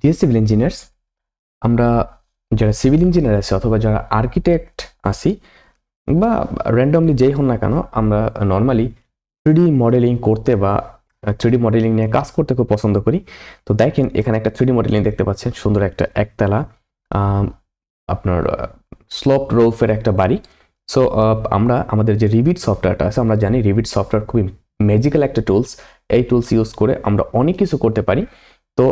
Deer civil engineers, আমরা যারা civil engineer আছি অথবা যারা আর্কিটেক্ট আছি বা র্যান্ডমলি যেই হন না কেন, আমরা নর্মালি 3D মডেলিং করতে বা 3D মডেলিং নিয়ে কাজ করতে খুব পছন্দ করি। তো দেখেন এখানে একটা 3D মডেলিং দেখতে পাচ্ছেন, সুন্দর একটা একতলা আপনার স্লোপ রুফের একটা বাড়ি। সো আমরা আমাদের যে রিভিট সফটওয়্যারটা আছে, আমরা জানি রিভিট সফটওয়্যার খুবই ম্যাজিক্যাল একটা টুলস। এই টুলস ইউজ করে আমরা অনেক কিছু করতে পারি। তো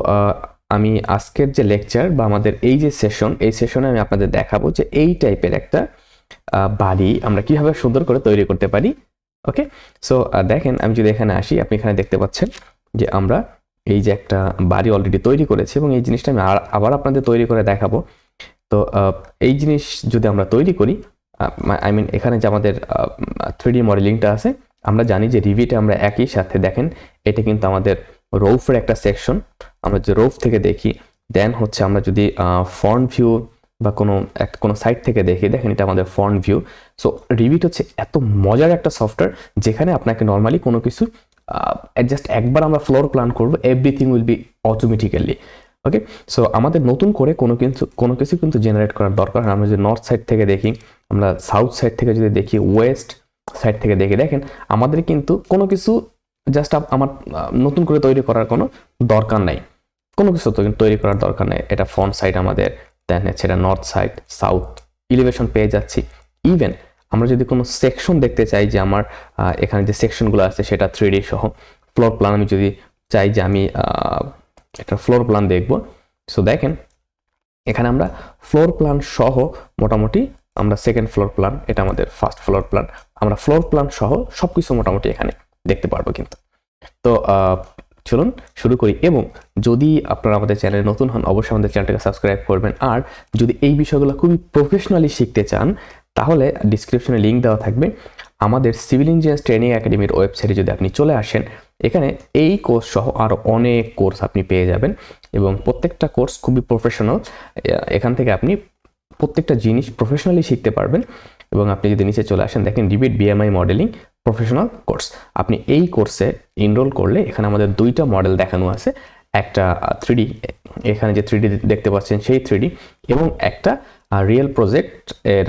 আমি আজকের যে লেকচার বা আমাদের এই যে সেশন, এই সেশনে আমি আপনাদের দেখাবো যে এই টাইপের একটা বাড়ি আমরা কিভাবে সুন্দর করে তৈরি করতে পারি। ওকে, সো দেখেন আমি যদি এখানে আসি, আপনি এখানে দেখতে পাচ্ছেন যে আমরা এই যে একটা বাড়ি অলরেডি তৈরি করেছি এবং এই জিনিসটা আমি আবার আপনাদের তৈরি করে দেখাবো। তো এই জিনিস যদি আমরা তৈরি করি, আই মিন এখানে যে আমাদের 3D মডেলিংটা আছে, আমরা জানি যে রিভিটে আমরা একই সাথে দেখেন এটা কিন্তু আমাদের রোফের একটা সেকশন। আমরা যে রোফ থেকে দেখি, দেন হচ্ছে আমরা যদি ফ্রন্ট ভিউ বা কোনো সাইড থেকে দেখি, দেখেন এটা আমাদের ফ্রন্ট ভিউ। সো রিভিট হচ্ছে এত মজার একটা সফটওয়্যার যেখানে আপনাকে নর্মালি কোনো কিছু জাস্ট একবার আমরা ফ্লোর প্ল্যান করবো, everything will be automatically. Okay, so আমাদের নতুন করে কোনো কিছু কিন্তু জেনারেট করার দরকার। আমরা যদি নর্থ সাইড থেকে দেখি, আমরা সাউথ সাইড থেকে যদি দেখি, ওয়েস্ট সাইড থেকে দেখি, দেখেন আমাদের কিন্তু কোনো কিছু জাস্ট আমার নতুন করে তৈরি করার কোনো দরকার নাই, কোনো কিছু তৈরি করার দরকার নেই। এটা ফ্রন্ট সাইড আমাদের, দেন হচ্ছে এটা নর্থ সাইড, সাউথ এলিভেশন পেয়ে যাচ্ছি। ইভেন আমরা যদি কোনো সেকশন দেখতে চাই যে আমার এখানে যে সেকশনগুলো আছে সেটা 3D সহ ফ্লোর প্ল্যান, আমি যদি চাই যে আমি একটা ফ্লোর প্ল্যান দেখব, সো দেখেন এখানে আমরা ফ্লোর প্ল্যান সহ মোটামুটি আমরা সেকেন্ড ফ্লোর প্ল্যান, এটা আমাদের ফার্স্ট ফ্লোর প্ল্যান, আমরা ফ্লোর প্ল্যান সহ সবকিছু মোটামুটি এখানে দেখতে পারবো কিন্তু। তো চলুন শুরু করি। এবং যদি আপনারা আমাদের চ্যানেলে নতুন হন, অবশ্যই আমাদের চ্যানেলটাকে সাবস্ক্রাইব করবেন। আর যদি এই বিষয়গুলো খুবই প্রফেশনালি শিখতে চান, তাহলে ডিসক্রিপশনে লিঙ্ক দেওয়া থাকবে আমাদের সিভিল ইঞ্জিনিয়ার্স ট্রেনিং একাডেমির ওয়েবসাইটে। যদি আপনি চলে আসেন, এখানে এই কোর্স সহ আরও অনেক কোর্স আপনি পেয়ে যাবেন এবং প্রত্যেকটা কোর্স খুবই প্রফেশনাল। এখান থেকে আপনি প্রত্যেকটা জিনিস প্রফেশনালি শিখতে পারবেন। এবং আপনি যদি নিচে চলে আসেন, দেখেন রিভিট বিএমআই মডেলিং প্রফেশনাল কোর্স। আপনি এই কোর্সে এনরোল করলে এখানে আমাদের দুইটা মডেল দেখানো আছে, একটা 3D, এখানে যে 3D দেখতে পাচ্ছেন সেই 3D, এবং একটা রিয়েল প্রজেক্ট এর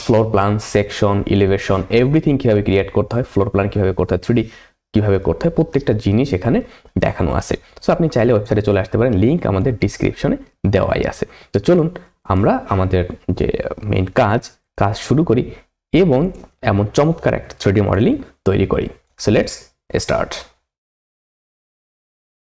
floor plan, section, elevation, everything কীভাবে ক্রিয়েট করতে হয়, ফ্লোর প্ল্যান কীভাবে করতে হয়, 3D কীভাবে করতে হয়, প্রত্যেকটা জিনিস এখানে দেখানো আছে। সো আপনি চাইলে ওয়েবসাইটে চলে আসতে পারেন, লিঙ্ক আমাদের ডিসক্রিপশনে দেওয়াই আছে। তো চলুন আমরা আমাদের যে মেইন কাজ শুরু করি এবং এমন চমৎকার একটা 3D মডেলিং তৈরি করি। So let's start.